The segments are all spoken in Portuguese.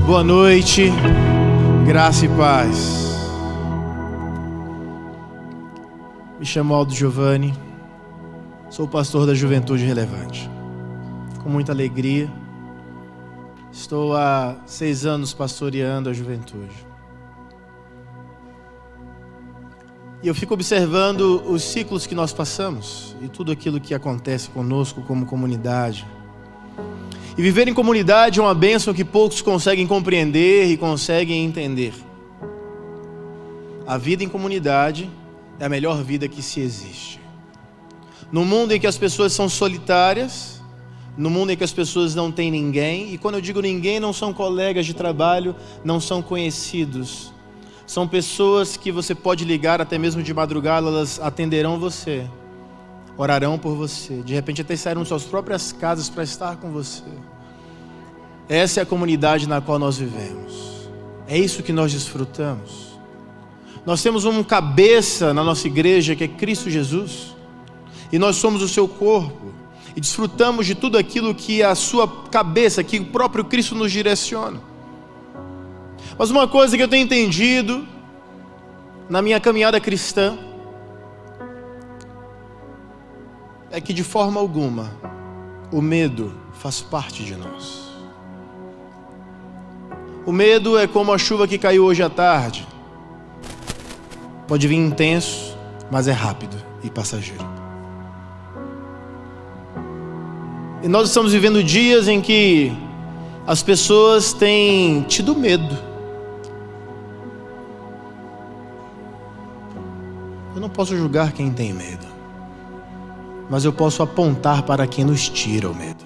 Boa noite, graça e paz. Me chamo Aldo Giovanni, sou pastor da Juventude Relevante. Com muita alegria, estou há 6 anos pastoreando a juventude. E eu fico observando os ciclos que nós passamos e tudo aquilo que acontece conosco como comunidade. E viver em comunidade é uma bênção que poucos conseguem compreender e conseguem entender. A vida em comunidade é a melhor vida que se existe. No mundo em que as pessoas são solitárias, no mundo em que as pessoas não têm ninguém, e quando eu digo ninguém, não são colegas de trabalho, não são conhecidos, são pessoas que você pode ligar até mesmo de madrugada, elas atenderão você, orarão por você, de repente até saíram de suas próprias casas para estar com você. Essa é a comunidade na qual nós vivemos, é isso que nós desfrutamos. Nós temos um cabeça na nossa igreja que é Cristo Jesus, e nós somos o seu corpo, e desfrutamos de tudo aquilo que a sua cabeça, que o próprio Cristo nos direciona. Mas uma coisa que eu tenho entendido na minha caminhada cristã é que de forma alguma o medo faz parte de nós. O medo é como a chuva que caiu hoje à tarde. Pode vir intenso, mas é rápido e passageiro. E nós estamos vivendo dias em que as pessoas têm tido medo. Eu não posso julgar quem tem medo, mas eu posso apontar para quem nos tira o medo.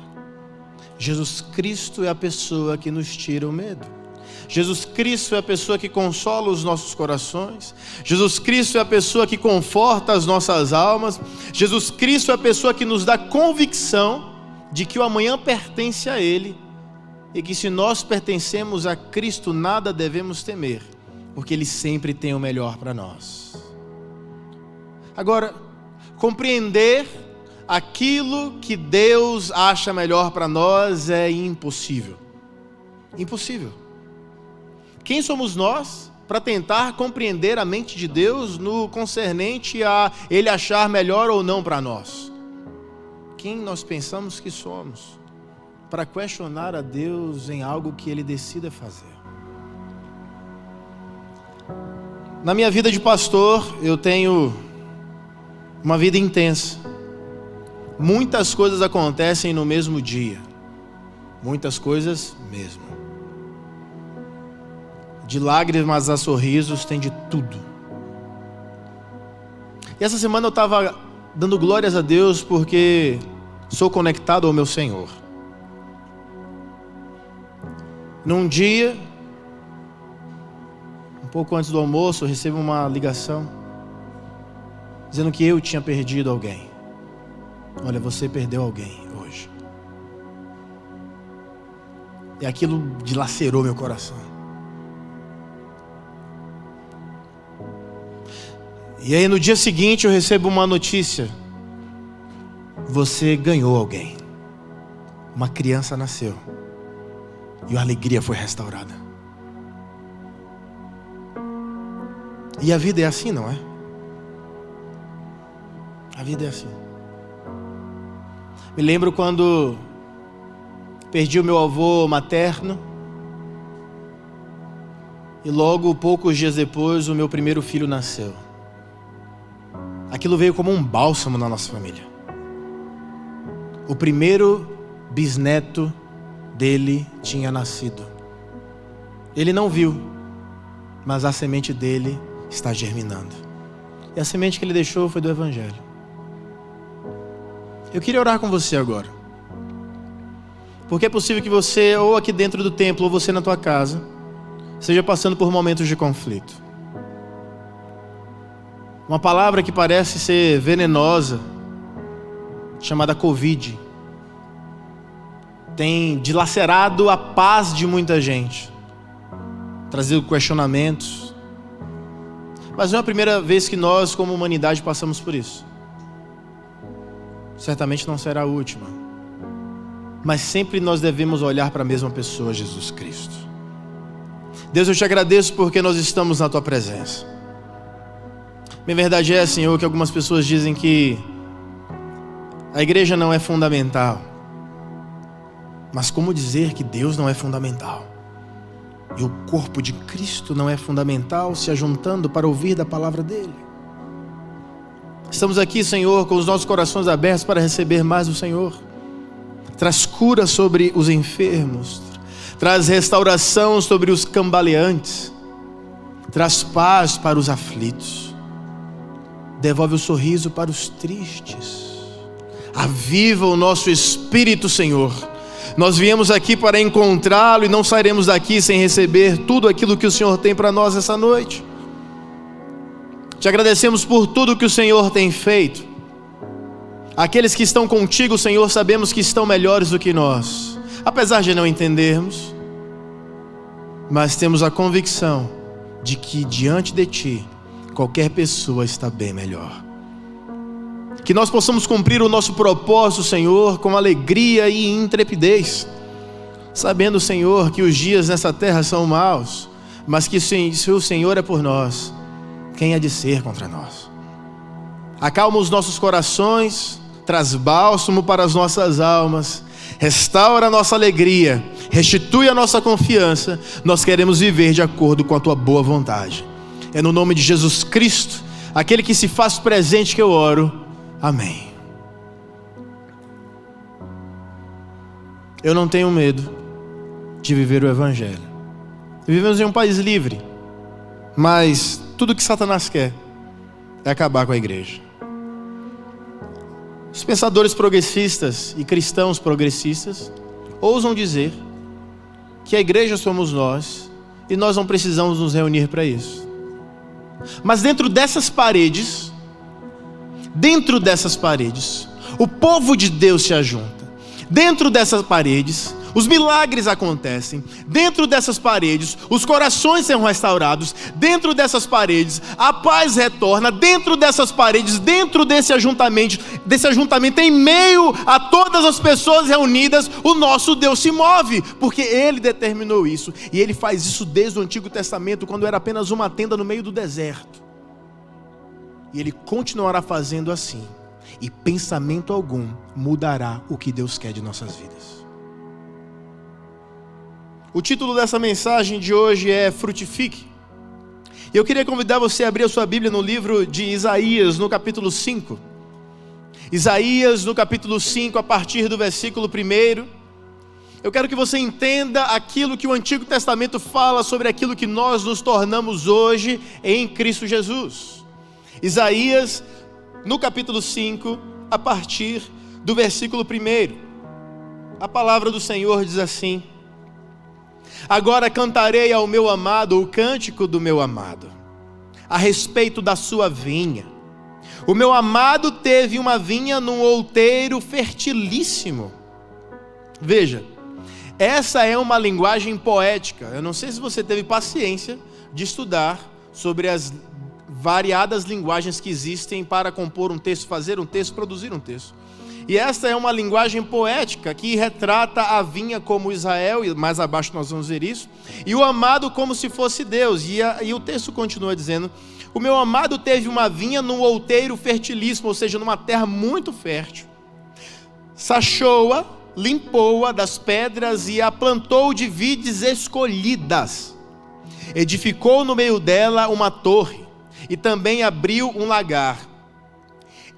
Jesus Cristo é a pessoa que nos tira o medo. Jesus Cristo é a pessoa que consola os nossos corações. Jesus Cristo é a pessoa que conforta as nossas almas. Jesus Cristo é a pessoa que nos dá convicção de que o amanhã pertence a Ele, e que se nós pertencemos a Cristo, nada devemos temer, porque Ele sempre tem o melhor para nós. Agora, compreender aquilo que Deus acha melhor para nós é impossível. Impossível. Quem somos nós para tentar compreender a mente de Deus no concernente a Ele achar melhor ou não para nós? Quem nós pensamos que somos para questionar a Deus em algo que Ele decida fazer? Na minha vida de pastor, eu tenho uma vida intensa. Muitas coisas acontecem no mesmo dia. Muitas coisas mesmo. De lágrimas a sorrisos, tem de tudo. E essa semana eu estava dando glórias a Deus porque sou conectado ao meu Senhor. Num dia, um pouco antes do almoço, eu recebo uma ligação dizendo que eu tinha perdido alguém. Olha, você perdeu alguém hoje. E aquilo dilacerou meu coração. E aí no dia seguinte eu recebo uma notícia: você ganhou alguém. Uma criança nasceu e a alegria foi restaurada. E a vida é assim, não é? A vida é assim. Me lembro quando perdi o meu avô materno, e logo, poucos dias depois, o meu primeiro filho nasceu. Aquilo veio como um bálsamo na nossa família. O primeiro bisneto dele tinha nascido. Ele não viu, mas a semente dele está germinando. E a semente que ele deixou foi do Evangelho. Eu queria orar com você agora, porque é possível que você, ou aqui dentro do templo, ou você na tua casa, esteja passando por momentos de conflito. Uma palavra que parece ser venenosa, chamada Covid, tem dilacerado a paz de muita gente, trazido questionamentos. Mas não é a primeira vez que nós, como humanidade, passamos por isso. Certamente não será a última. Mas sempre nós devemos olhar para a mesma pessoa, Jesus Cristo. Deus, eu te agradeço porque nós estamos na tua presença. Bem, verdade é, Senhor, que algumas pessoas dizem que a igreja não é fundamental. Mas como dizer que Deus não é fundamental? E o corpo de Cristo não é fundamental, se ajuntando para ouvir da palavra dele? Estamos aqui, Senhor, com os nossos corações abertos para receber mais do Senhor. Traz cura sobre os enfermos, traz restauração sobre os cambaleantes, traz paz para os aflitos, devolve o sorriso para os tristes, aviva o nosso espírito, Senhor. Nós viemos aqui para encontrá-lo e não sairemos daqui sem receber tudo aquilo que o Senhor tem para nós essa noite. Te agradecemos por tudo que o Senhor tem feito. Aqueles que estão contigo, Senhor, sabemos que estão melhores do que nós, apesar de não entendermos, mas temos a convicção de que diante de ti, qualquer pessoa está bem melhor. Que nós possamos cumprir o nosso propósito, Senhor, com alegria e intrepidez, sabendo, Senhor, que os dias nessa terra são maus, mas que se o Senhor é por nós, quem há de ser contra nós? Acalma os nossos corações, traz bálsamo para as nossas almas, restaura a nossa alegria, restitui a nossa confiança. Nós queremos viver de acordo com a tua boa vontade. É no nome de Jesus Cristo, aquele que se faz presente, que eu oro. Amém. Eu não tenho medo de viver o Evangelho. Vivemos em um país livre, mas tudo que Satanás quer é acabar com a igreja. Os pensadores progressistas e cristãos progressistas ousam dizer que a igreja somos nós e nós não precisamos nos reunir para isso. Mas dentro dessas paredes, o povo de Deus se ajunta. Dentro dessas paredes, os milagres acontecem. Dentro dessas paredes, os corações são restaurados. Dentro dessas paredes, a paz retorna. Dentro dessas paredes, dentro desse ajuntamento, em meio a todas as pessoas reunidas, o nosso Deus se move, porque Ele determinou isso. E Ele faz isso desde o Antigo Testamento, quando era apenas uma tenda no meio do deserto. E Ele continuará fazendo assim, e pensamento algum mudará o que Deus quer de nossas vidas. O título dessa mensagem de hoje é Frutifique. E eu queria convidar você a abrir a sua Bíblia no livro de Isaías, no capítulo 5. Isaías, no capítulo 5, a partir do versículo 1. Eu quero que você entenda aquilo que o Antigo Testamento fala sobre aquilo que nós nos tornamos hoje em Cristo Jesus. Isaías, no capítulo 5, a partir do versículo 1. A palavra do Senhor diz assim: agora cantarei ao meu amado o cântico do meu amado, a respeito da sua vinha. O meu amado teve uma vinha num outeiro fertilíssimo. Veja, essa é uma linguagem poética. Eu não sei se você teve paciência de estudar sobre as variadas linguagens que existem para compor um texto, fazer um texto, produzir um texto. E esta é uma linguagem poética que retrata a vinha como Israel, e mais abaixo nós vamos ver isso, e o amado como se fosse Deus. E o texto continua dizendo: o meu amado teve uma vinha num outeiro fertilíssimo, ou seja, numa terra muito fértil. Sachou-a, limpou-a das pedras e a plantou de vides escolhidas. Edificou no meio dela uma torre e também abriu um lagar.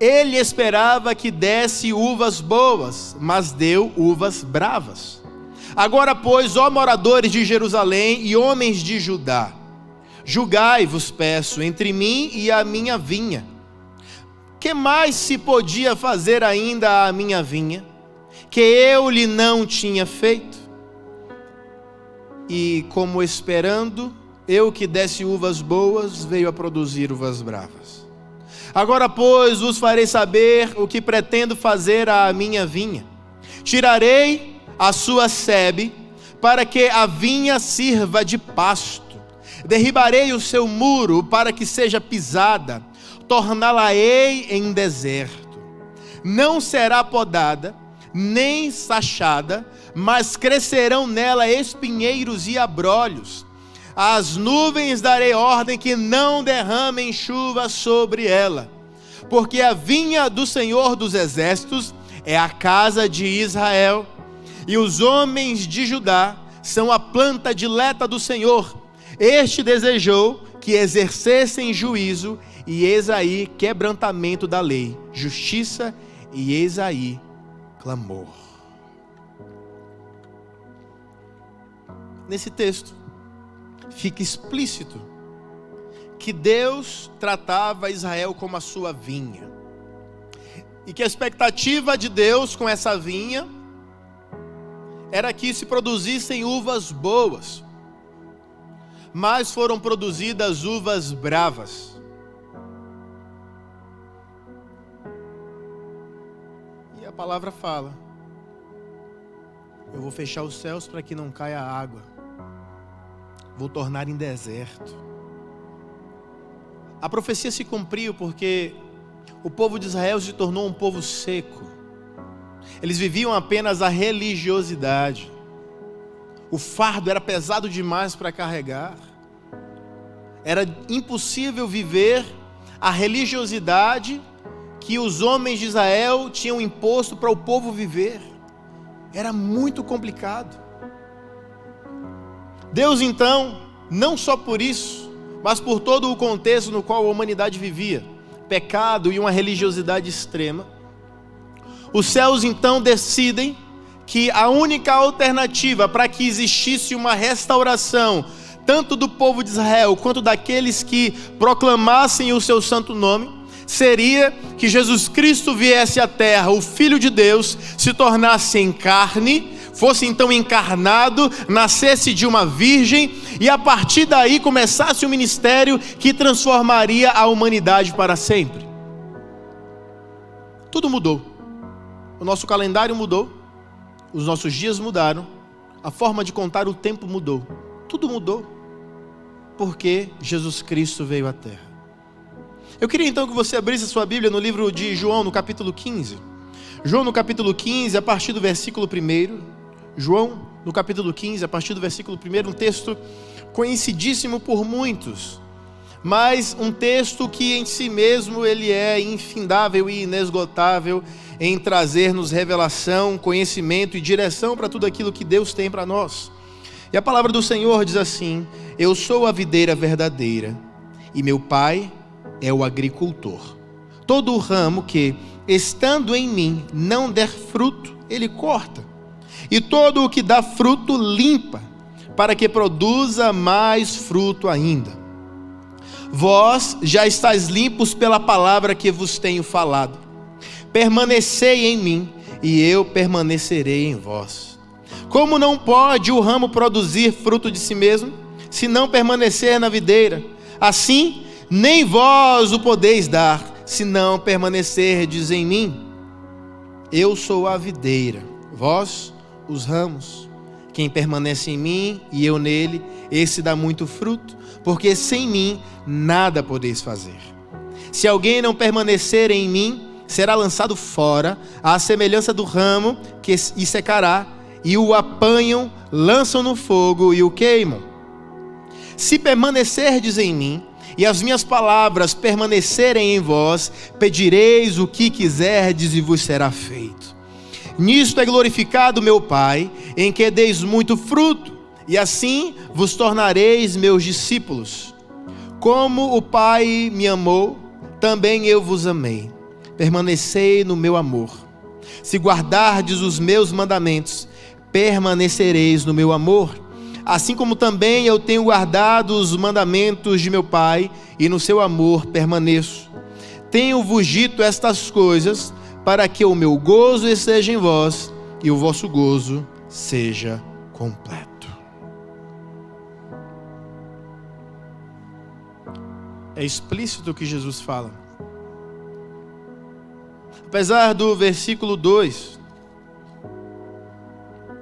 Ele esperava que desse uvas boas, mas deu uvas bravas. Agora, pois, ó moradores de Jerusalém e homens de Judá, julgai-vos, peço, entre mim e a minha vinha. Que mais se podia fazer ainda à minha vinha, que eu lhe não tinha feito? E como esperando eu que desse uvas boas, veio a produzir uvas bravas. Agora, pois, vos farei saber o que pretendo fazer à minha vinha. Tirarei a sua sebe, para que a vinha sirva de pasto. Derribarei o seu muro, para que seja pisada. Torná-la-ei em deserto. Não será podada, nem sachada, mas crescerão nela espinheiros e abrolhos. às nuvens darei ordem que não derramem chuva sobre ela, porque a vinha do Senhor dos Exércitos é a casa de Israel, e os homens de Judá são a planta dileta do Senhor. Este desejou que exercessem juízo, e eis aí quebrantamento da lei, justiça, e eis aí clamor. Nesse texto fica explícito que Deus tratava Israel como a sua vinha, e que a expectativa de Deus com essa vinha era que se produzissem uvas boas, mas foram produzidas uvas bravas. E a palavra fala: eu vou fechar os céus para que não caia água, vou tornar em deserto. A profecia se cumpriu porque o povo de Israel se tornou um povo seco. Eles viviam apenas a religiosidade. O fardo era pesado demais para carregar. Era impossível viver a religiosidade que os homens de Israel tinham imposto para o povo viver. Era muito complicado. Deus então, não só por isso, mas por todo o contexto no qual a humanidade vivia, pecado e uma religiosidade extrema, os céus então decidem que a única alternativa para que existisse uma restauração, tanto do povo de Israel quanto daqueles que proclamassem o seu santo nome, seria que Jesus Cristo viesse à terra, o Filho de Deus, se tornasse em carne, fosse então encarnado, nascesse de uma virgem, e a partir daí começasse um ministério que transformaria a humanidade para sempre. Tudo mudou. O nosso calendário mudou, os nossos dias mudaram, a forma de contar o tempo mudou. Tudo mudou, porque Jesus Cristo veio à terra. Eu queria então que você abrisse a sua Bíblia no livro de João, no capítulo 15. João, no capítulo 15, a partir do versículo 1. João, no capítulo 15, a partir do versículo 1, um texto conhecidíssimo por muitos, mas um texto que em si mesmo ele é infindável e inesgotável em trazer-nos revelação, conhecimento e direção para tudo aquilo que Deus tem para nós. E a palavra do Senhor diz assim: eu sou a videira verdadeira, e meu Pai é o agricultor. Todo o ramo que, estando em mim, não der fruto, ele corta, e todo o que dá fruto limpa, para que produza mais fruto ainda. Vós já estáis limpos pela palavra que vos tenho falado. Permanecei em mim, e eu permanecerei em vós. Como não pode o ramo produzir fruto de si mesmo, se não permanecer na videira? Assim, nem vós o podeis dar, se não permanecerdes em mim. Eu sou a videira, vós os ramos. Quem permanece em mim e eu nele, esse dá muito fruto, porque sem mim nada podeis fazer. Se alguém não permanecer em mim, será lançado fora, à semelhança do ramo, que e secará, e o apanham, lançam no fogo e o queimam. Se permanecerdes em mim, e as minhas palavras permanecerem em vós, pedireis o que quiserdes e vos será feito. Nisto é glorificado meu Pai, em que deis muito fruto, e assim vos tornareis meus discípulos. Como o Pai me amou, também eu vos amei. Permanecei no meu amor. Se guardardes os meus mandamentos, permanecereis no meu amor, assim como também eu tenho guardado os mandamentos de meu Pai, e no seu amor permaneço. Tenho-vos dito estas coisas, para que o meu gozo esteja em vós, e o vosso gozo seja completo. É explícito o que Jesus fala. Apesar do versículo 2,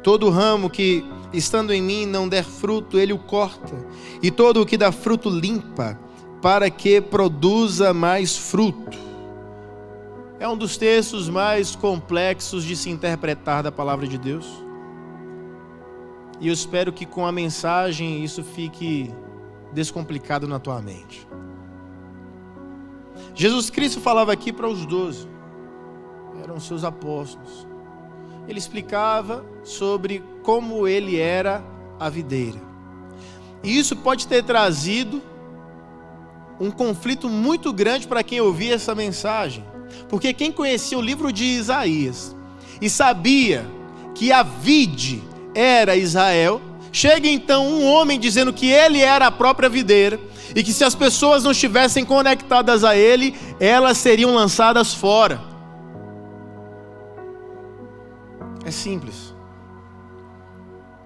todo ramo que estando em mim não der fruto, ele o corta, e todo o que dá fruto limpa, para que produza mais fruto. É um dos textos mais complexos de se interpretar da palavra de Deus. E eu espero que com a mensagem isso fique descomplicado na tua mente. Jesus Cristo falava aqui para os 12, eram seus apóstolos. Ele explicava sobre como ele era a videira. E isso pode ter trazido um conflito muito grande para quem ouvia essa mensagem. Porque quem conhecia o livro de Isaías e sabia que a vide era Israel, chega então um homem dizendo que ele era a própria videira e que se as pessoas não estivessem conectadas a ele, elas seriam lançadas fora. É simples.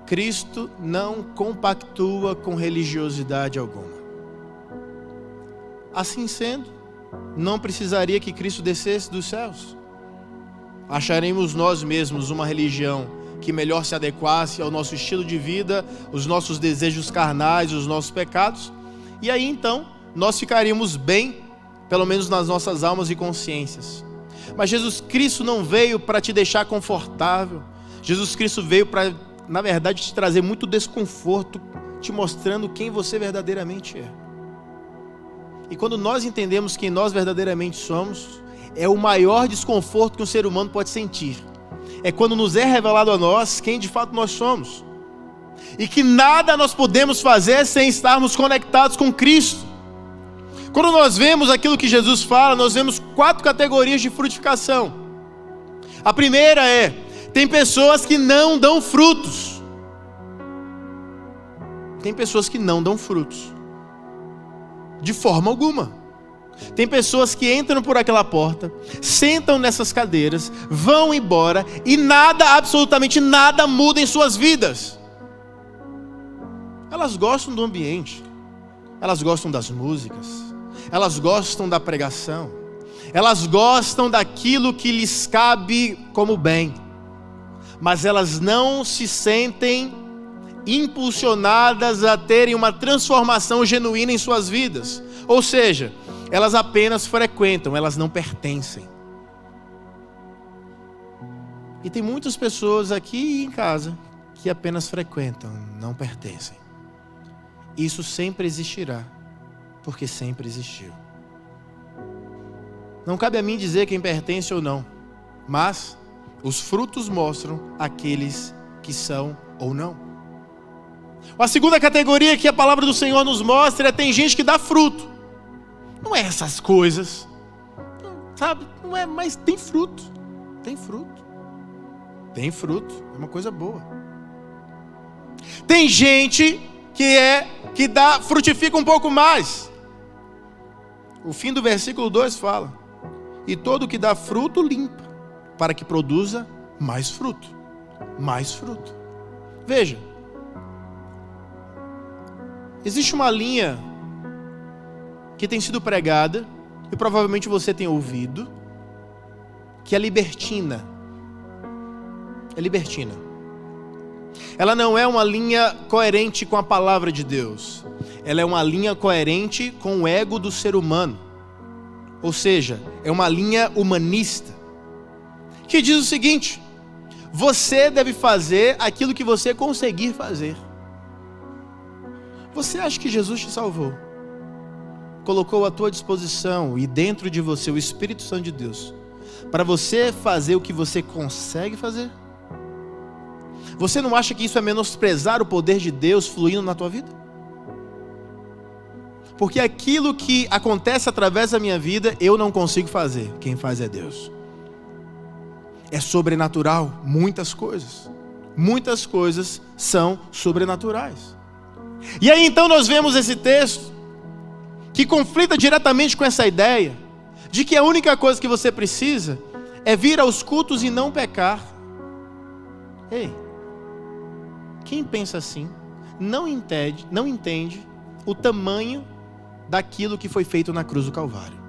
Cristo não compactua com religiosidade alguma. Assim sendo, não precisaria que Cristo descesse dos céus. Acharemos nós mesmos uma religião que melhor se adequasse ao nosso estilo de vida, os nossos desejos carnais, os nossos pecados, e aí então nós ficaríamos bem, pelo menos nas nossas almas e consciências. Mas Jesus Cristo não veio para te deixar confortável. Jesus Cristo veio para, na verdade, te trazer muito desconforto, te mostrando quem você verdadeiramente é. E quando nós entendemos quem nós verdadeiramente somos, é o maior desconforto que um ser humano pode sentir. É quando nos é revelado a nós quem de fato nós somos. E que nada nós podemos fazer sem estarmos conectados com Cristo. Quando nós vemos aquilo que Jesus fala, nós vemos 4 categorias de frutificação. A primeira é, tem pessoas que não dão frutos. Tem pessoas que não dão frutos. De forma alguma. Tem pessoas que entram por aquela porta, sentam nessas cadeiras, vão embora e nada, absolutamente nada muda em suas vidas. Elas gostam do ambiente, elas gostam das músicas, elas gostam da pregação, elas gostam daquilo que lhes cabe como bem, mas elas não se sentem impulsionadas a terem uma transformação genuína em suas vidas. Ou seja, elas apenas frequentam, elas não pertencem. E tem muitas pessoas aqui em casa que apenas frequentam, não pertencem. Isso sempre existirá, porque sempre existiu. Não cabe a mim dizer quem pertence ou não, mas os frutos mostram aqueles que são ou não. A segunda categoria que a palavra do Senhor nos mostra é: tem gente que dá fruto. Não é essas coisas, sabe? Não é, mas tem fruto. Tem fruto. Tem fruto. É uma coisa boa. Tem gente que frutifica um pouco mais. O fim do versículo 2 fala: e todo que dá fruto limpa, para que produza mais fruto. Mais fruto. Veja, existe uma linha que tem sido pregada, e provavelmente você tem ouvido, que é libertina. É libertina. Ela não é uma linha coerente com a palavra de Deus. Ela é uma linha coerente com o ego do ser humano. Ou seja, é uma linha humanista, que diz o seguinte: você deve fazer aquilo que você conseguir fazer. Você acha que Jesus te salvou? Colocou à tua disposição e dentro de você o Espírito Santo de Deus para você fazer o que você consegue fazer? Você não acha que isso é menosprezar o poder de Deus fluindo na tua vida? Porque aquilo que acontece através da minha vida eu não consigo fazer, quem faz é Deus. É sobrenatural, muitas coisas são sobrenaturais. E aí então nós vemos esse texto que conflita diretamente com essa ideia de que a única coisa que você precisa é vir aos cultos e não pecar. Ei, quem pensa assim não entende o tamanho daquilo que foi feito na cruz do Calvário.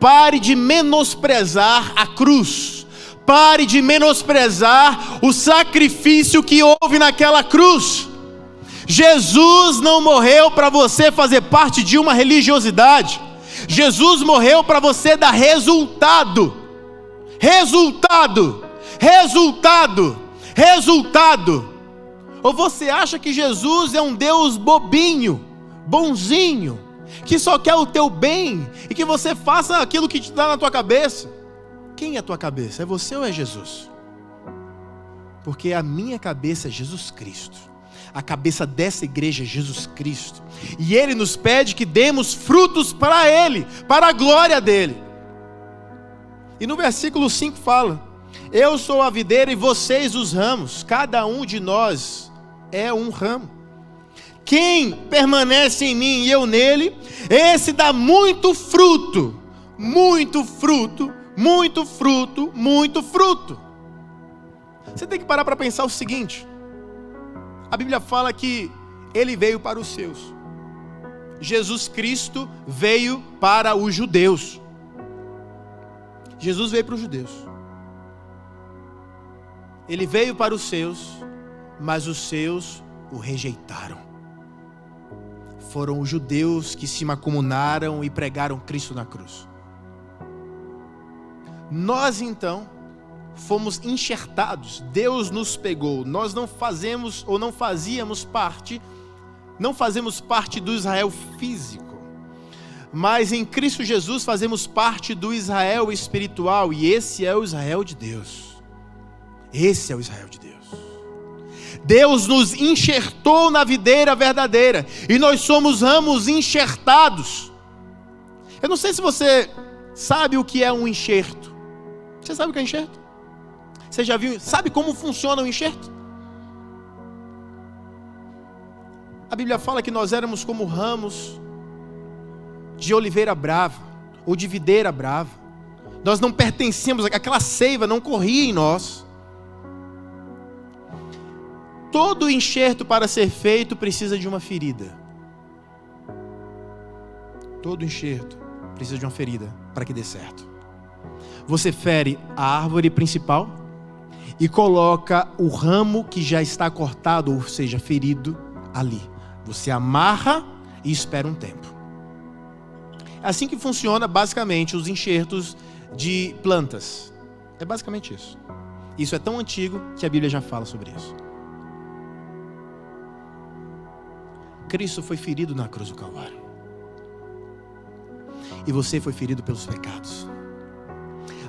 Pare de menosprezar a cruz. Pare de menosprezar o sacrifício que houve naquela cruz. Jesus não morreu para você fazer parte de uma religiosidade. Jesus morreu para você dar resultado. Resultado. Ou você acha que Jesus é um Deus bobinho, bonzinho, que só quer o teu bem e que você faça aquilo que te dá na tua cabeça? Quem é a tua cabeça? É você ou é Jesus? Porque a minha cabeça é Jesus Cristo. A cabeça dessa igreja é Jesus Cristo. E Ele nos pede que demos frutos para Ele, para a glória dEle. E no versículo 5 fala: eu sou a videira e vocês os ramos. Cada um de nós é um ramo. Quem permanece em mim e eu nele, esse dá muito fruto. Muito fruto, muito fruto, muito fruto. Você tem que parar para pensar o seguinte: a Bíblia fala que Ele veio para os seus. Jesus Cristo veio para os judeus. Jesus veio para os judeus. Ele veio para os seus, mas os seus o rejeitaram. Foram os judeus que se macumunaram e pregaram Cristo na cruz. Nós então fomos enxertados, Deus nos pegou. Nós não fazemos ou não fazemos parte do Israel físico, mas em Cristo Jesus fazemos parte do Israel espiritual, e esse é o Israel de Deus. Esse é o Israel de Deus. Deus nos enxertou na videira verdadeira, e nós somos ramos enxertados. Eu não sei se você sabe o que é um enxerto. Você sabe o que é enxerto? Você já viu? Sabe como funciona o enxerto? A Bíblia fala que nós éramos como ramos de oliveira brava, ou de videira brava. Nós não pertencíamos, aquela seiva não corria em nós. Todo enxerto para ser feito precisa de uma ferida. Todo enxerto precisa de uma ferida para que dê certo. Você fere a árvore principal e coloca o ramo que já está cortado, ou seja, ferido, ali. Você amarra e espera um tempo. É assim que funciona basicamente os enxertos de plantas. É basicamente isso. Isso é tão antigo que a Bíblia já fala sobre isso. Cristo foi ferido na cruz do Calvário. E você foi ferido pelos pecados.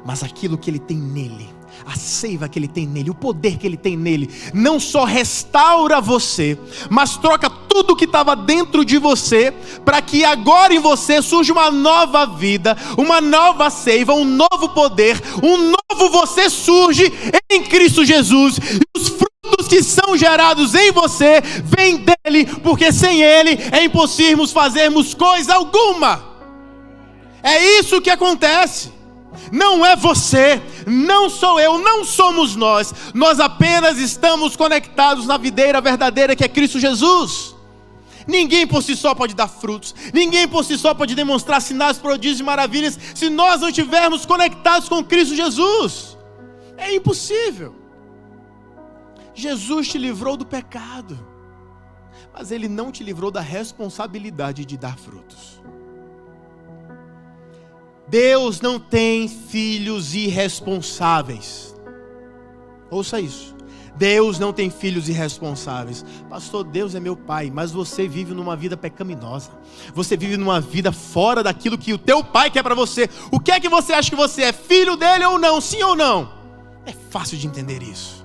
Mas aquilo que Ele tem nele, a seiva que Ele tem nele, o poder que Ele tem nele, não só restaura você, mas troca tudo que estava dentro de você, para que agora em você surja uma nova vida, uma nova seiva, um novo poder, um novo você surge em Cristo Jesus. E os frutos que são gerados em você, vêm dele, porque sem Ele é impossível fazermos coisa alguma. É isso que acontece. Não é você, não sou eu, não somos nós. Nós apenas estamos conectados na videira verdadeira que é Cristo Jesus. Ninguém por si só pode dar frutos. Ninguém por si só pode demonstrar sinais, prodígios e maravilhas se nós não estivermos conectados com Cristo Jesus. É impossível. Jesus te livrou do pecado, mas Ele não te livrou da responsabilidade de dar frutos. Deus não tem filhos irresponsáveis. Ouça isso. Deus não tem filhos irresponsáveis. Pastor, Deus é meu pai, mas você vive numa vida pecaminosa. Você vive numa vida fora daquilo que o teu pai quer para você. O que é que você acha que você é? Filho dele ou não? Sim ou não? É fácil de entender isso.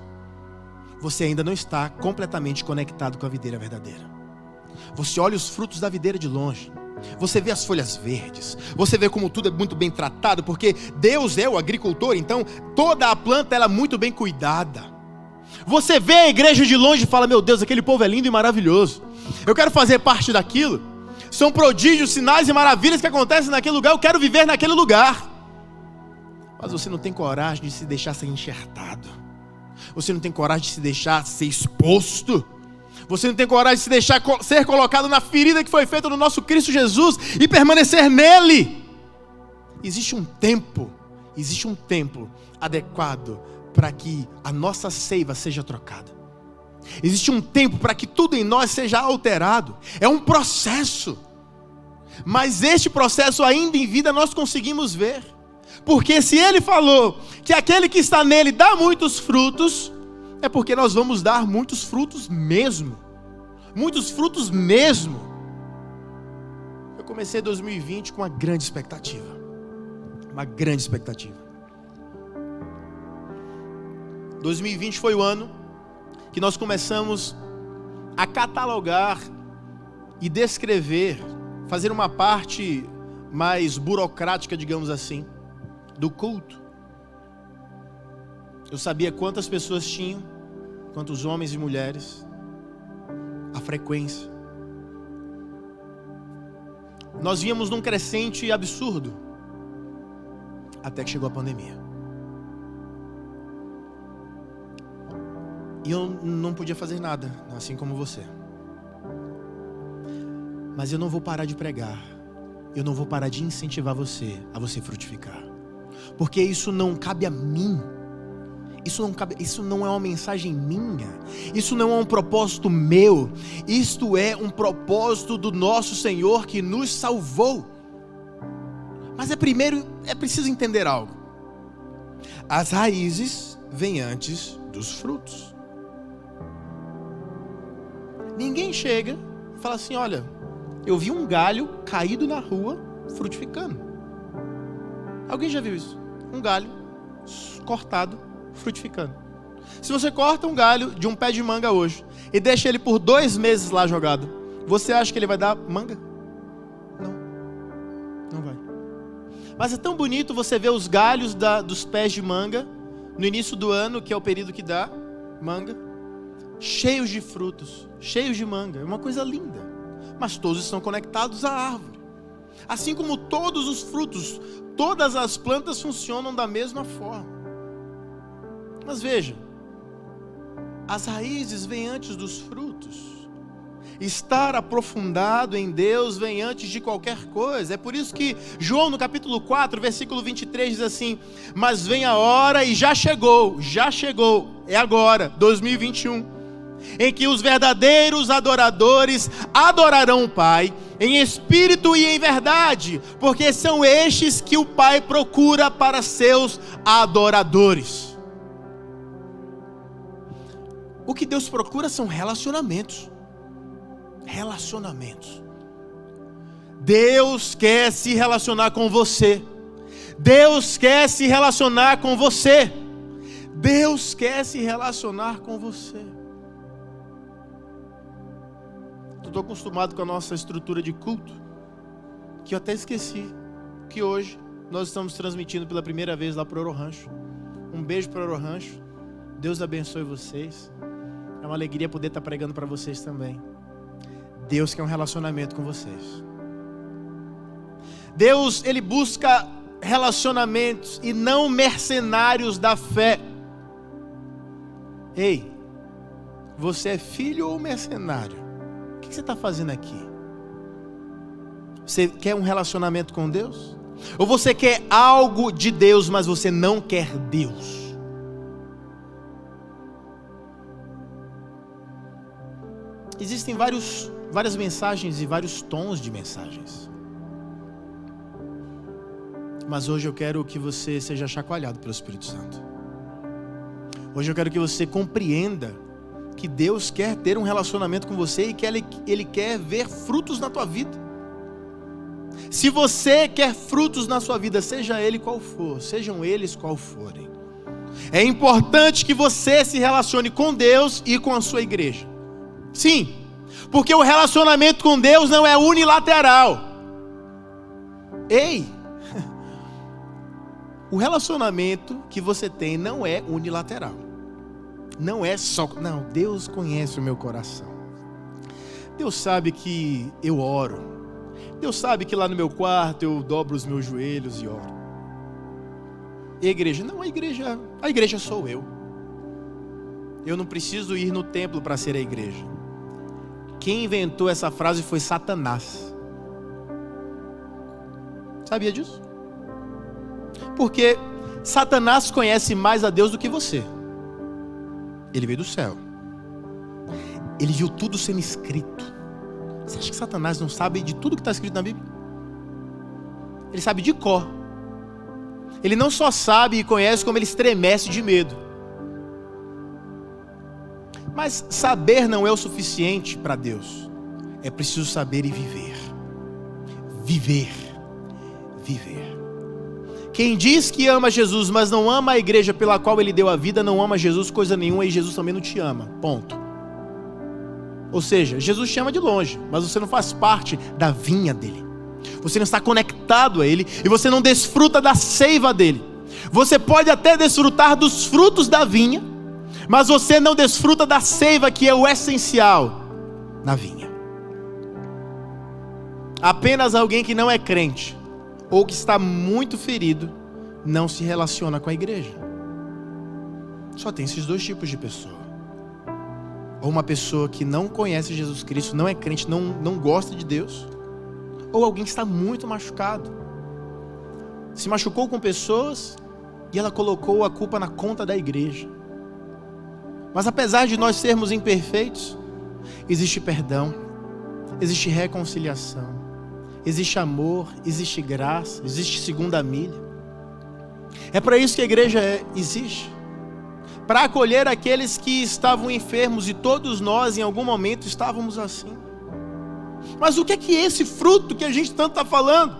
Você ainda não está completamente conectado com a videira verdadeira. Você olha os frutos da videira de longe. Você vê as folhas verdes, você vê como tudo é muito bem tratado, porque Deus é o agricultor, então toda a planta ela é muito bem cuidada. Você vê a igreja de longe e fala: meu Deus, aquele povo é lindo e maravilhoso, eu quero fazer parte daquilo. São prodígios, sinais e maravilhas que acontecem naquele lugar, eu quero viver naquele lugar. Mas você não tem coragem de se deixar ser enxertado. Você não tem coragem de se deixar ser exposto. Você não tem coragem de se deixar ser colocado na ferida que foi feita no nosso Cristo Jesus e permanecer nele. Existe um tempo adequado para que a nossa seiva seja trocada. Existe um tempo para que tudo em nós seja alterado. É um processo. Mas este processo ainda em vida nós conseguimos ver. Porque se Ele falou que aquele que está nele dá muitos frutos, é porque nós vamos dar muitos frutos mesmo. Muitos frutos mesmo. Eu comecei 2020 com uma grande expectativa. Uma grande expectativa. 2020 foi o ano que nós começamos a catalogar e descrever, fazer uma parte mais burocrática, digamos assim, do culto. Eu sabia quantas pessoas tinham, quantos homens e mulheres, a frequência. Nós víamos num crescente absurdo, até que chegou a pandemia. E eu não podia fazer nada, assim como você. Mas eu não vou parar de pregar. Eu não vou parar de incentivar você a você frutificar. Porque isso não cabe a mim. Isso não é uma mensagem minha. Isso não é um propósito meu. Isto é um propósito do nosso Senhor que nos salvou. Mas primeiro é preciso entender algo. As raízes vêm antes dos frutos. Ninguém chega e fala assim: olha, eu vi um galho caído na rua frutificando. Alguém já viu isso? Um galho cortado frutificando. Se você corta um galho de um pé de manga hoje e deixa ele por 2 meses lá jogado, você acha que ele vai dar manga? Não vai. Mas é tão bonito você ver os galhos dos pés de manga no início do ano, que é o período que dá manga, cheios de frutos, cheios de manga. É uma coisa linda. Mas todos estão conectados à árvore. Assim como todos os frutos, todas as plantas funcionam da mesma forma. Mas veja, as raízes vêm antes dos frutos. Estar aprofundado em Deus vem antes de qualquer coisa. É por isso que João, no capítulo 4, versículo 23, diz assim: mas vem a hora, e já chegou, é agora, 2021, em que os verdadeiros adoradores adorarão o Pai em espírito e em verdade, porque são estes que o Pai procura para seus adoradores. O que Deus procura são relacionamentos. Deus quer se relacionar com você. Deus quer se relacionar com você. Deus quer se relacionar com você. Estou acostumado com a nossa estrutura de culto, que eu até esqueci que hoje nós estamos transmitindo pela primeira vez lá para o Oro Rancho. Um beijo para o Oro Rancho. Deus abençoe vocês. É uma alegria poder estar pregando para vocês também. Deus quer um relacionamento com vocês. Deus, Ele busca relacionamentos e não mercenários da fé. Ei, você é filho ou mercenário? O que você está fazendo aqui? Você quer um relacionamento com Deus? Ou você quer algo de Deus, mas você não quer Deus? Existem várias mensagens e vários tons de mensagens. Mas hoje eu quero que você seja chacoalhado pelo Espírito Santo. Hoje eu quero que você compreenda que Deus quer ter um relacionamento com você e que Ele quer ver frutos na tua vida. Se você quer frutos na sua vida, seja ele qual for, sejam eles qual forem, é importante que você se relacione com Deus e com a sua igreja. Sim, porque o relacionamento com Deus não é unilateral. Ei, o relacionamento que você tem não é unilateral. Não é só... Não, Deus conhece o meu coração. Deus sabe que eu oro. Deus sabe que lá no meu quarto eu dobro os meus joelhos e oro. E a igreja? Não, a igreja sou eu. Eu não preciso ir no templo para ser a igreja. Quem inventou essa frase foi Satanás. Sabia disso? Porque Satanás conhece mais a Deus do que você. Ele veio do céu. Ele viu tudo sendo escrito. Você acha que Satanás não sabe de tudo que está escrito na Bíblia? Ele sabe de cor. Ele não só sabe e conhece, como ele estremece de medo. Mas saber não é o suficiente para Deus. É preciso saber e viver. Viver. Quem diz que ama Jesus, mas não ama a igreja pela qual ele deu a vida, não ama Jesus coisa nenhuma, e Jesus também não te ama. Ponto. Ou seja, Jesus te ama de longe, mas você não faz parte da vinha dele. Você não está conectado a ele e você não desfruta da seiva dele. Você pode até desfrutar dos frutos da vinha, mas você não desfruta da seiva, que é o essencial na vinha. Apenas alguém que não é crente ou que está muito ferido não se relaciona com a igreja. Só tem esses dois tipos de pessoa. Ou uma pessoa que não conhece Jesus Cristo, não é crente, não gosta de Deus. Ou alguém que está muito machucado. Se machucou com pessoas e ela colocou a culpa na conta da igreja. Mas apesar de nós sermos imperfeitos, existe perdão, existe reconciliação, existe amor, existe graça, existe segunda milha. É para isso que a igreja existe. Para acolher aqueles que estavam enfermos, e todos nós em algum momento estávamos assim. Mas o que é esse fruto que a gente tanto está falando?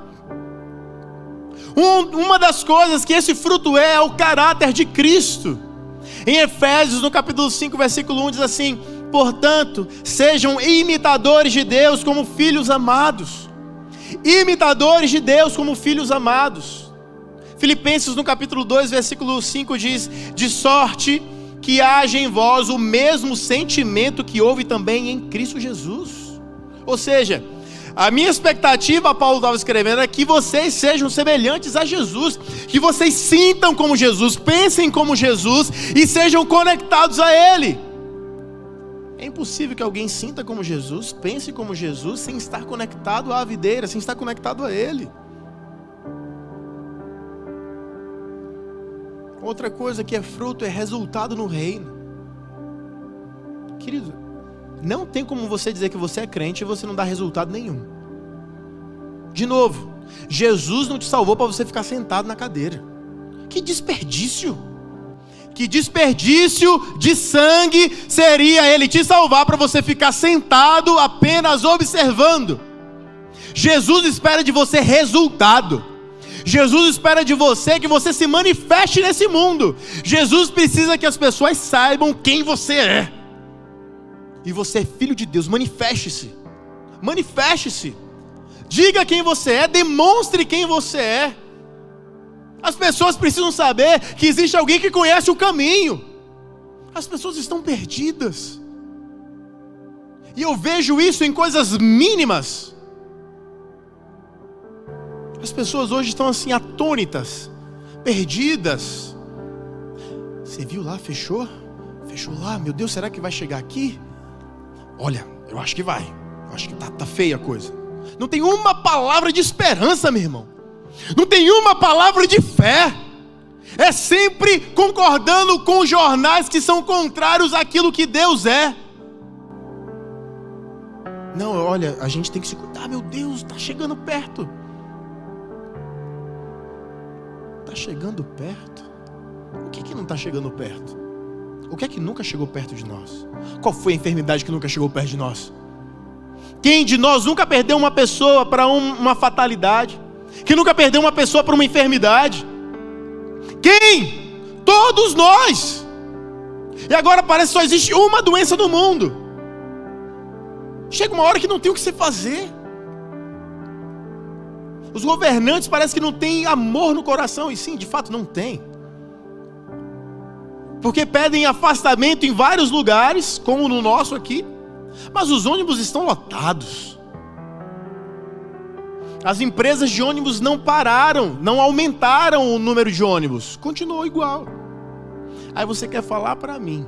Uma das coisas que esse fruto é o caráter de Cristo. Em Efésios, no capítulo 5, versículo 1, diz assim: portanto, sejam imitadores de Deus como filhos amados. Imitadores de Deus como filhos amados. Filipenses, no capítulo 2, versículo 5, diz: de sorte que haja em vós o mesmo sentimento que houve também em Cristo Jesus. Ou seja, a minha expectativa, Paulo estava escrevendo, é que vocês sejam semelhantes a Jesus, que vocês sintam como Jesus, pensem como Jesus e sejam conectados a Ele. É impossível que alguém sinta como Jesus, pense como Jesus, sem estar conectado à videira, sem estar conectado a Ele. Outra coisa que é fruto é resultado no reino. Querido, não tem como você dizer que você é crente e você não dá resultado nenhum. De novo, Jesus não te salvou para você ficar sentado na cadeira. Que desperdício! Que desperdício de sangue seria Ele te salvar para você ficar sentado apenas observando. Jesus espera de você resultado. Jesus espera de você que você se manifeste nesse mundo. Jesus precisa que as pessoas saibam quem você é. E você é filho de Deus, manifeste-se. Manifeste-se. Diga quem você é, demonstre quem você é. As pessoas precisam saber que existe alguém que conhece o caminho. As pessoas estão perdidas. E eu vejo isso em coisas mínimas. As pessoas hoje estão assim atônitas, perdidas. Você viu lá, fechou? Fechou lá, meu Deus, será que vai chegar aqui? Olha, eu acho que vai. Eu acho que tá feia a coisa. Não tem uma palavra de esperança, meu irmão. Não tem uma palavra de fé. É sempre concordando com jornais que são contrários àquilo que Deus é. Não, olha, a gente tem que se cuidar. Meu Deus, está chegando perto. Está chegando perto? O que não está chegando perto? O que é que nunca chegou perto de nós? Qual foi a enfermidade que nunca chegou perto de nós? Quem de nós nunca perdeu uma pessoa para uma fatalidade? Que nunca perdeu uma pessoa para uma enfermidade? Quem? Todos nós. E agora parece que só existe uma doença no mundo. Chega uma hora que não tem o que se fazer. Os governantes parece que não têm amor no coração. E sim, de fato não tem. Porque pedem afastamento em vários lugares, como no nosso aqui. Mas os ônibus estão lotados. As empresas de ônibus não pararam, não aumentaram o número de ônibus. Continuou igual. Aí você quer falar para mim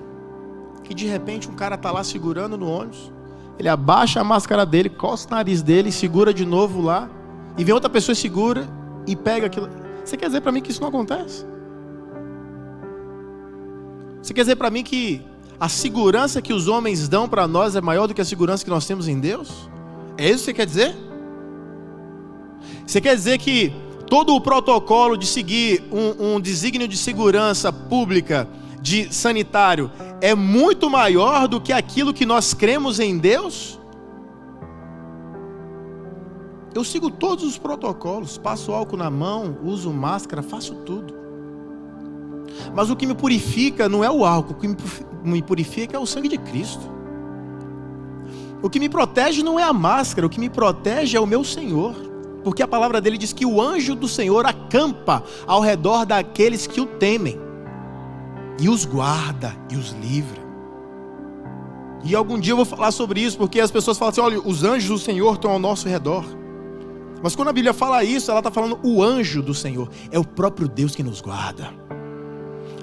que de repente um cara está lá segurando no ônibus, ele abaixa a máscara dele, coça o nariz dele, segura de novo lá, e vem outra pessoa, segura e pega aquilo. Você quer dizer para mim que isso não acontece? Você quer dizer para mim que a segurança que os homens dão para nós é maior do que a segurança que nós temos em Deus? É isso que você quer dizer? Você quer dizer que todo o protocolo de seguir um desígnio de segurança pública, de sanitário, é muito maior do que aquilo que nós cremos em Deus? Eu sigo todos os protocolos, passo álcool na mão, uso máscara, faço tudo. Mas o que me purifica não é o álcool, o que me purifica é o sangue de Cristo. O que me protege não é a máscara, o que me protege é o meu Senhor. Porque a palavra dele diz que o anjo do Senhor acampa ao redor daqueles que o temem. E os guarda e os livra. E algum dia eu vou falar sobre isso, porque as pessoas falam assim, olha, os anjos do Senhor estão ao nosso redor. Mas quando a Bíblia fala isso, ela está falando o anjo do Senhor. É o próprio Deus que nos guarda.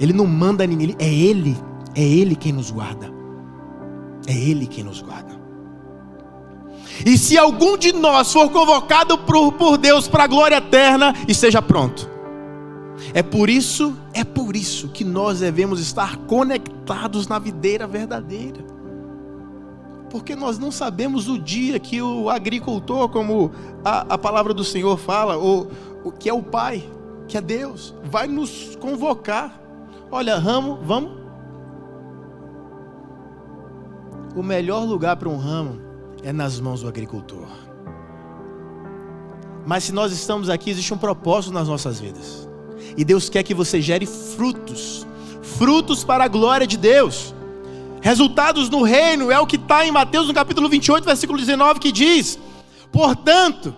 Ele não manda ninguém, é Ele quem nos guarda. É Ele quem nos guarda. E se algum de nós for convocado por Deus para a glória eterna, esteja pronto. É por isso que nós devemos estar conectatados na videira verdadeira. Porque nós não sabemos o dia que o agricultor, como a palavra do Senhor fala, ou que é o Pai, que é Deus, vai nos convocar. Olha, ramo, vamos. O melhor lugar para um ramo é nas mãos do agricultor. Mas se nós estamos aqui, existe um propósito nas nossas vidas. E Deus quer que você gere frutos. Frutos para a glória de Deus. Resultados no reino, é o que está em Mateus no capítulo 28, versículo 19, que diz: portanto,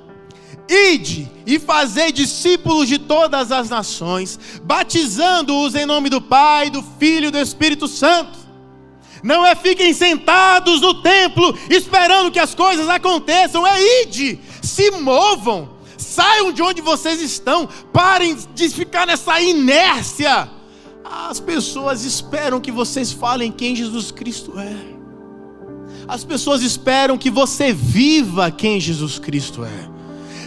ide e fazei discípulos de todas as nações, batizando-os em nome do Pai, do Filho e do Espírito Santo. Não é fiquem sentados no templo esperando que as coisas aconteçam, é ide, se movam, saiam de onde vocês estão, parem de ficar nessa inércia. As pessoas esperam que vocês falem quem Jesus Cristo é. As pessoas esperam que você viva quem Jesus Cristo é.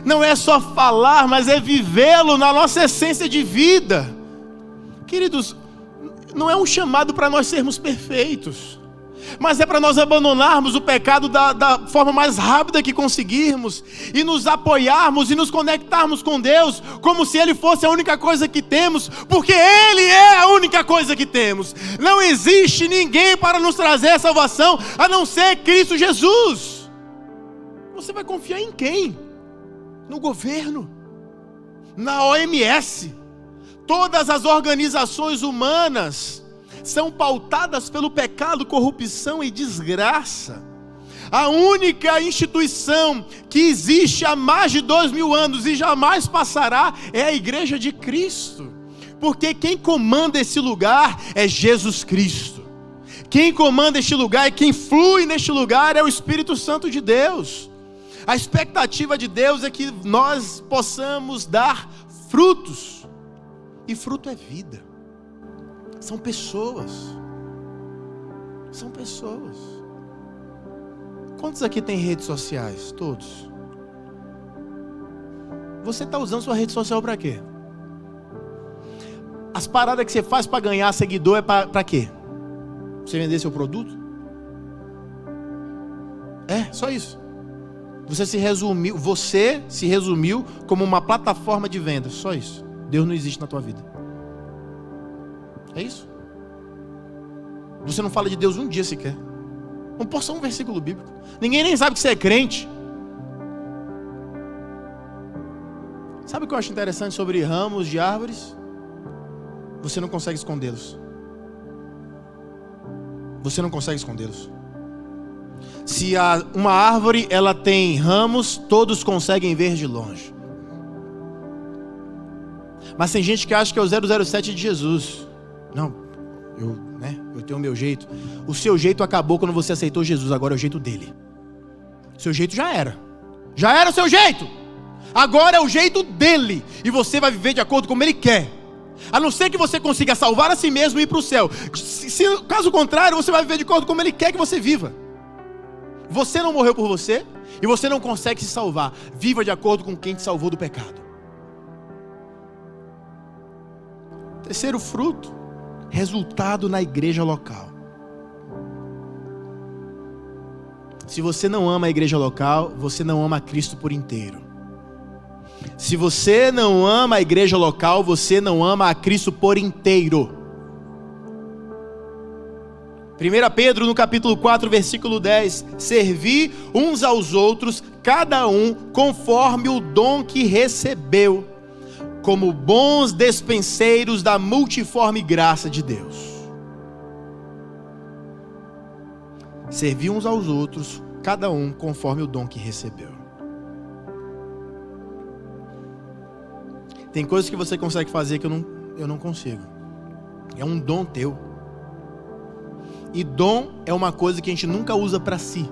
Não é só falar, mas é vivê-lo na nossa essência de vida. Queridos, não é um chamado para nós sermos perfeitos, mas é para nós abandonarmos o pecado da forma mais rápida que conseguirmos, e nos apoiarmos e nos conectarmos com Deus, como se Ele fosse a única coisa que temos, porque Ele é a única coisa que temos. Não existe ninguém para nos trazer a salvação, a não ser Cristo Jesus. Você vai confiar em quem? No governo? Na OMS? Todas as organizações humanas são pautadas pelo pecado, corrupção e desgraça. A única instituição que existe há mais de 2000 anos e jamais passará é a Igreja de Cristo. Porque quem comanda esse lugar é Jesus Cristo. Quem comanda este lugar e quem flui neste lugar é o Espírito Santo de Deus. A expectativa de Deus é que nós possamos dar frutos. E fruto é vida. São pessoas. São pessoas. Quantos aqui têm redes sociais? Todos. Você está usando sua rede social para quê? As paradas que você faz para ganhar seguidor é para quê? Você vender seu produto? É, só isso. Você se resumiu como uma plataforma de venda. Só isso. Deus não existe na tua vida. É isso. Você não fala de Deus um dia sequer. Não posta um versículo bíblico. Ninguém nem sabe que você é crente. Sabe o que eu acho interessante sobre ramos de árvores? Você não consegue escondê-los. Você não consegue escondê-los. Se uma árvore ela tem ramos, todos conseguem ver de longe. Mas tem gente que acha que é o 007 de Jesus. Não, eu tenho o meu jeito. O seu jeito acabou quando você aceitou Jesus. Agora é o jeito dele. O seu jeito já era. Já era o seu jeito. Agora é o jeito dele. E você vai viver de acordo com como ele quer. A não ser que você consiga salvar a si mesmo e ir para o céu. Caso contrário, você vai viver de acordo com como ele quer que você viva. Você não morreu por você. E você não consegue se salvar. Viva de acordo com quem te salvou do pecado. Terceiro fruto, resultado na igreja local. Se você não ama a igreja local, você não ama a Cristo por inteiro. Se você não ama a igreja local, você não ama a Cristo por inteiro. 1 Pedro, no capítulo 4, versículo 10. Servi uns aos outros, cada um conforme o dom que recebeu, como bons despenseiros da multiforme graça de Deus. Servi uns aos outros, cada um conforme o dom que recebeu. Tem coisas que você consegue fazer que eu não consigo. É um dom teu. E dom é uma coisa que a gente nunca usa para si.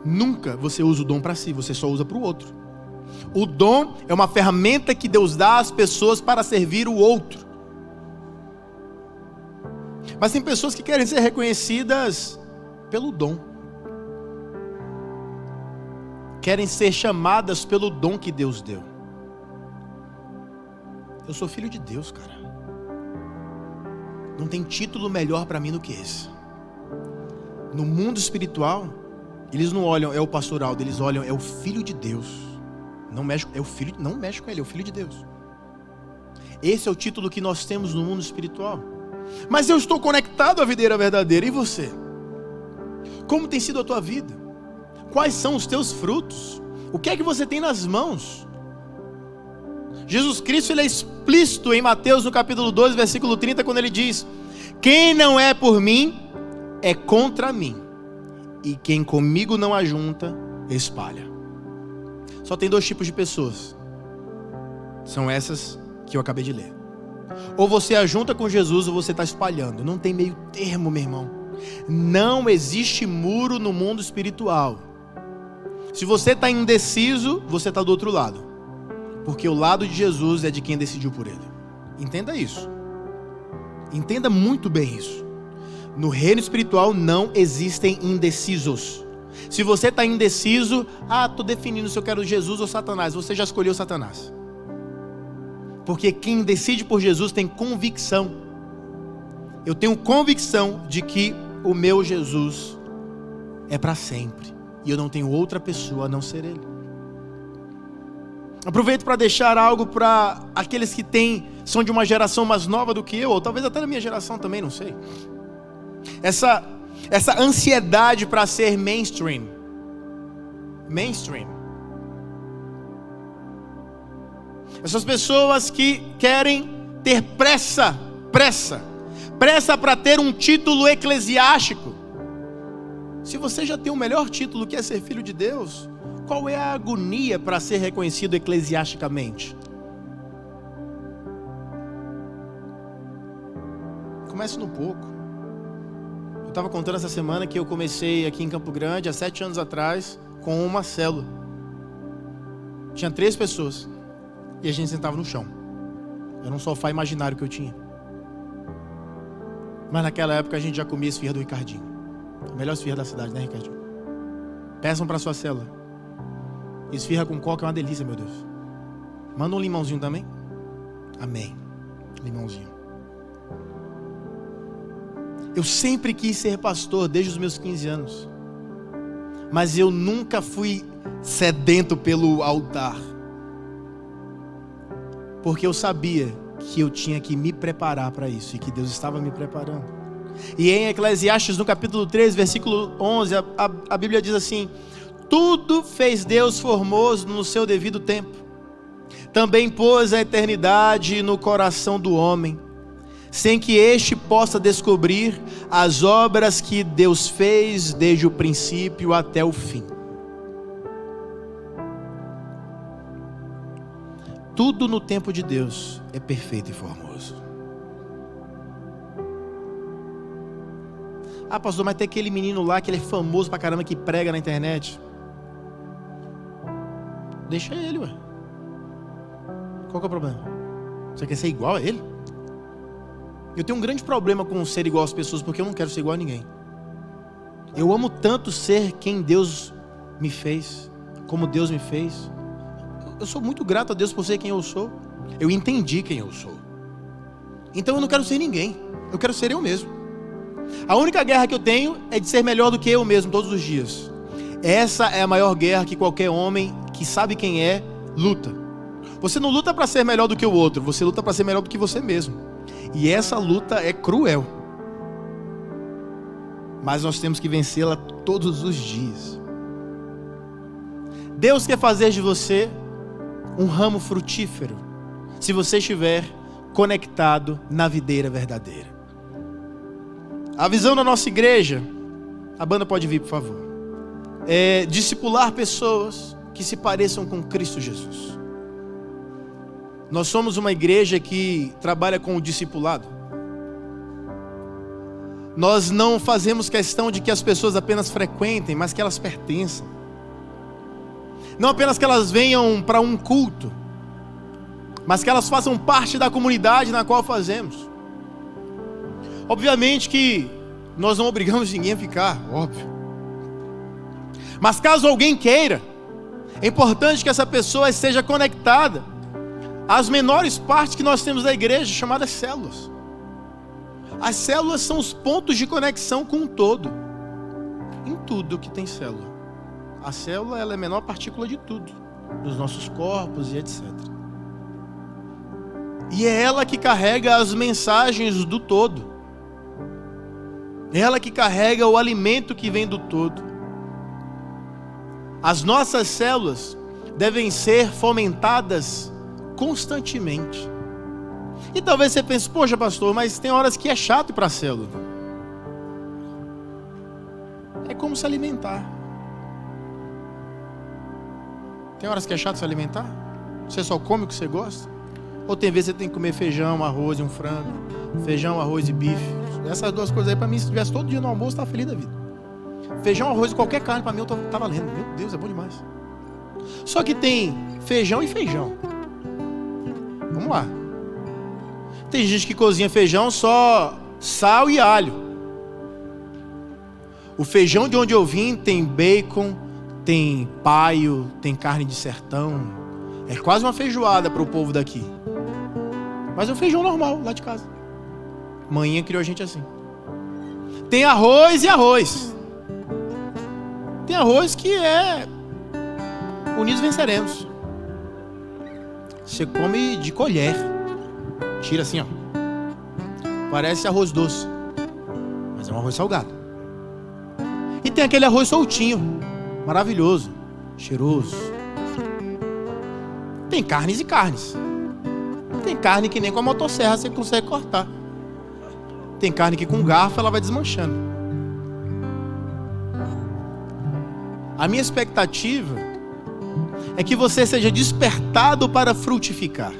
Nunca você usa o dom para si, você só usa para o outro. O dom é uma ferramenta que Deus dá às pessoas para servir o outro. Mas tem pessoas que querem ser reconhecidas pelo dom. Querem ser chamadas pelo dom que Deus deu. Eu sou filho de Deus, cara. Não tem título melhor para mim do que esse. No mundo espiritual, eles não olham, é o pastor Aldo, eles olham, é o filho de Deus. Não mexe com ele, é o filho de Deus. Esse é o título que nós temos no mundo espiritual. Mas eu estou conectado à videira verdadeira. E você? Como tem sido a tua vida? Quais são os teus frutos? O que é que você tem nas mãos? Jesus Cristo, ele é explícito em Mateus, no capítulo 12, versículo 30, quando ele diz: quem não é por mim, é contra mim, e quem comigo não ajunta, espalha. Só tem dois tipos de pessoas. São essas que eu acabei de ler. Ou você ajunta com Jesus, ou você está espalhando. Não tem meio termo, meu irmão. Não existe muro no mundo espiritual. Se você está indeciso, você está do outro lado. Porque o lado de Jesus é de quem decidiu por ele. Entenda isso. Entenda muito bem isso. No reino espiritual não existem indecisos. Se você está indeciso, estou definindo se eu quero Jesus ou Satanás. Você já escolheu Satanás. Porque quem decide por Jesus tem convicção. Eu tenho convicção de que o meu Jesus é para sempre. E eu não tenho outra pessoa a não ser ele. Aproveito para deixar algo para aqueles que são de uma geração mais nova do que eu, ou talvez até da minha geração também, não sei. Essa ansiedade para ser mainstream. Essas pessoas que querem ter pressa para ter um título eclesiástico. Se você já tem o melhor título, que é ser filho de Deus, qual é a agonia para ser reconhecido eclesiasticamente? Comece no pouco. Eu estava contando essa semana que eu comecei aqui em Campo Grande, há 7 anos atrás, com uma célula. Tinha 3 pessoas. E a gente sentava no chão. Era um sofá imaginário que eu tinha. Mas naquela época a gente já comia esfirra do Ricardinho. A melhor esfirra da cidade, né, Ricardinho? Peçam para sua célula. Esfirra com coca é uma delícia, meu Deus. Manda um limãozinho também. Amém. Limãozinho. Eu sempre quis ser pastor desde os meus 15 anos. Mas eu nunca fui sedento pelo altar. Porque eu sabia que eu tinha que me preparar para isso. E que Deus estava me preparando. E em Eclesiastes, no capítulo 3, versículo 11, a Bíblia diz assim: tudo fez Deus formoso no seu devido tempo. Também pôs a eternidade no coração do homem, sem que este possa descobrir as obras que Deus fez desde o princípio até o fim. Tudo no tempo de Deus é perfeito e formoso. Pastor, mas tem aquele menino lá que ele é famoso pra caramba, que prega na internet. Deixa ele, ué. Qual que é o problema? Você quer ser igual a ele? Eu tenho um grande problema com ser igual às pessoas, porque eu não quero ser igual a ninguém. Eu amo tanto ser quem Deus me fez, como Deus me fez. Eu sou muito grato a Deus por ser quem eu sou. Eu entendi quem eu sou. Então eu não quero ser ninguém. Eu quero ser eu mesmo. A única guerra que eu tenho é de ser melhor do que eu mesmo todos os dias. Essa é a maior guerra que qualquer homem que sabe quem é luta. Você não luta para ser melhor do que o outro, você luta para ser melhor do que você mesmo. E essa luta é cruel. mas nós temos que vencê-la todos os dias. Deus quer fazer de você um ramo frutífero, se você estiver conectado na videira verdadeira. A visão da nossa igreja, a banda pode vir, por favor, é discipular pessoas que se pareçam com Cristo Jesus. Nós somos uma igreja que trabalha com o discipulado. Nós não fazemos questão de que as pessoas apenas frequentem, mas que elas pertençam. Não apenas que elas venham para um culto, mas que elas façam parte da comunidade na qual fazemos. Obviamente que nós não obrigamos ninguém a ficar, óbvio. Mas caso alguém queira, é importante que essa pessoa esteja conectada às menores partes que nós temos da igreja, chamadas células. As células são os pontos de conexão com o todo. Em tudo que tem célula. A célula, ela é a menor partícula de tudo, dos nossos corpos e etc. E é ela que carrega as mensagens do todo. É ela que carrega o alimento que vem do todo. As nossas células devem ser fomentadas constantemente. E talvez você pense, poxa pastor, mas tem horas que é chato para a célula. É como se alimentar. Tem horas que é chato se alimentar? Você só come o que você gosta? Ou tem vezes que você tem que comer feijão, arroz e um frango? Feijão, arroz e bife. Essas duas coisas aí, para mim, se tivesse todo dia no almoço, eu estava feliz da vida. Feijão, arroz e qualquer carne, para mim, eu tá valendo. Meu Deus, é bom demais. Só que tem feijão e feijão. Vamos lá. Tem gente que cozinha feijão só sal e alho. O feijão de onde eu vim tem bacon, tem paio, tem carne de sertão. É quase uma feijoada para o povo daqui. Mas é um feijão normal, lá de casa. Mãinha criou a gente assim. Tem arroz e arroz. Tem arroz que é unidos venceremos. Você come de colher. Tira assim, ó. Parece arroz doce, mas é um arroz salgado. E tem aquele arroz soltinho, maravilhoso, cheiroso. Tem carnes e carnes. Tem carne que nem com a motosserra você consegue cortar. Tem carne que com garfo ela vai desmanchando. A minha expectativa é que você seja despertado para frutificar.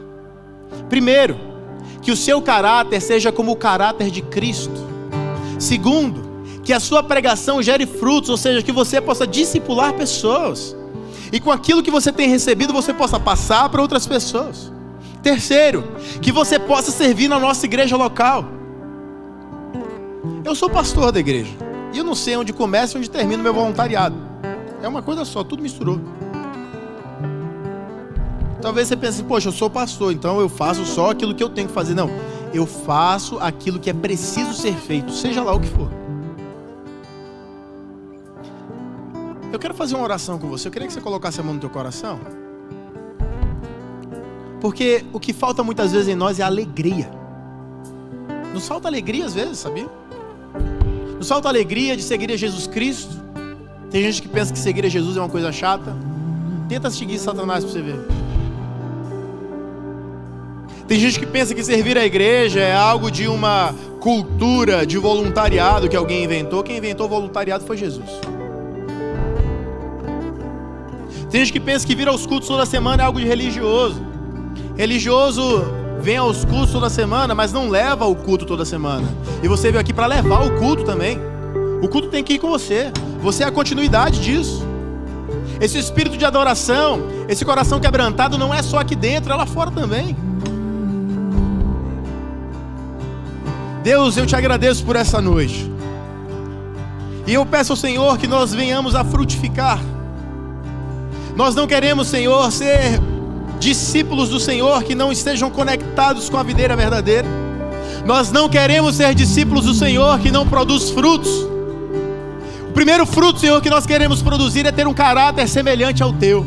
Primeiro, que o seu caráter seja como o caráter de Cristo. Segundo, que a sua pregação gere frutos, ou seja, que você possa discipular pessoas. E com aquilo que você tem recebido, você possa passar para outras pessoas. Terceiro, que você possa servir na nossa igreja local. Eu sou pastor da igreja. E eu não sei onde começa e onde termina o meu voluntariado. É uma coisa só, tudo misturou. Talvez você pense, poxa, eu sou pastor, então eu faço só aquilo que eu tenho que fazer. Não, eu faço aquilo que é preciso ser feito, seja lá o que for. Eu quero fazer uma oração com você. Eu queria que você colocasse a mão no teu coração. Porque o que falta muitas vezes em nós é alegria. Nos falta alegria às vezes, sabia? Nos falta alegria de seguir a Jesus Cristo. Tem gente que pensa que seguir a Jesus é uma coisa chata. Tenta seguir Satanás para você ver. Tem gente que pensa que servir a igreja é algo de uma cultura de voluntariado que alguém inventou. Quem inventou o voluntariado foi Jesus. Tem gente que pensa que vir aos cultos toda semana é algo de religioso. Religioso vem aos cultos toda semana, mas não leva o culto toda semana. E você veio aqui para levar o culto também. O culto tem que ir com você. Você é a continuidade disso. Esse espírito de adoração, esse coração quebrantado não é só aqui dentro, é lá fora também. Deus, eu te agradeço por essa noite. E eu peço ao Senhor que nós venhamos a frutificar. Nós não queremos, Senhor, ser discípulos do Senhor que não estejam conectados com a videira verdadeira. Nós não queremos ser discípulos do Senhor que não produz frutos. O primeiro fruto, Senhor, que nós queremos produzir é ter um caráter semelhante ao Teu.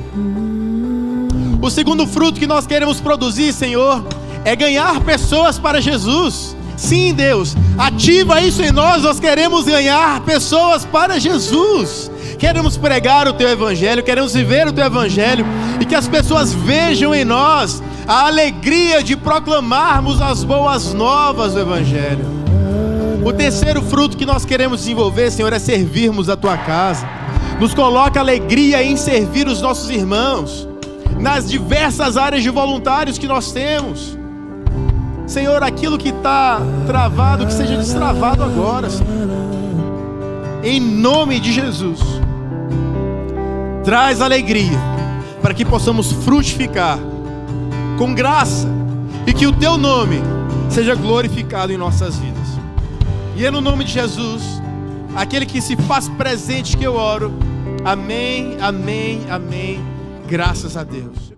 O segundo fruto que nós queremos produzir, Senhor, é ganhar pessoas para Jesus. Sim, Deus, ativa isso em nós. Nós queremos ganhar pessoas para Jesus. Queremos pregar o Teu Evangelho, queremos viver o Teu Evangelho, e que as pessoas vejam em nós a alegria de proclamarmos as boas novas do Evangelho. O terceiro fruto que nós queremos desenvolver, Senhor, é servirmos a Tua casa. Nos coloca alegria em servir os nossos irmãos, nas diversas áreas de voluntários que nós temos. Senhor, aquilo que está travado, que seja destravado agora, Senhor. Em nome de Jesus. Traz alegria, para que possamos frutificar com graça, e que o Teu nome seja glorificado em nossas vidas. E é no nome de Jesus, aquele que se faz presente, que eu oro. Amém, amém, amém. Graças a Deus.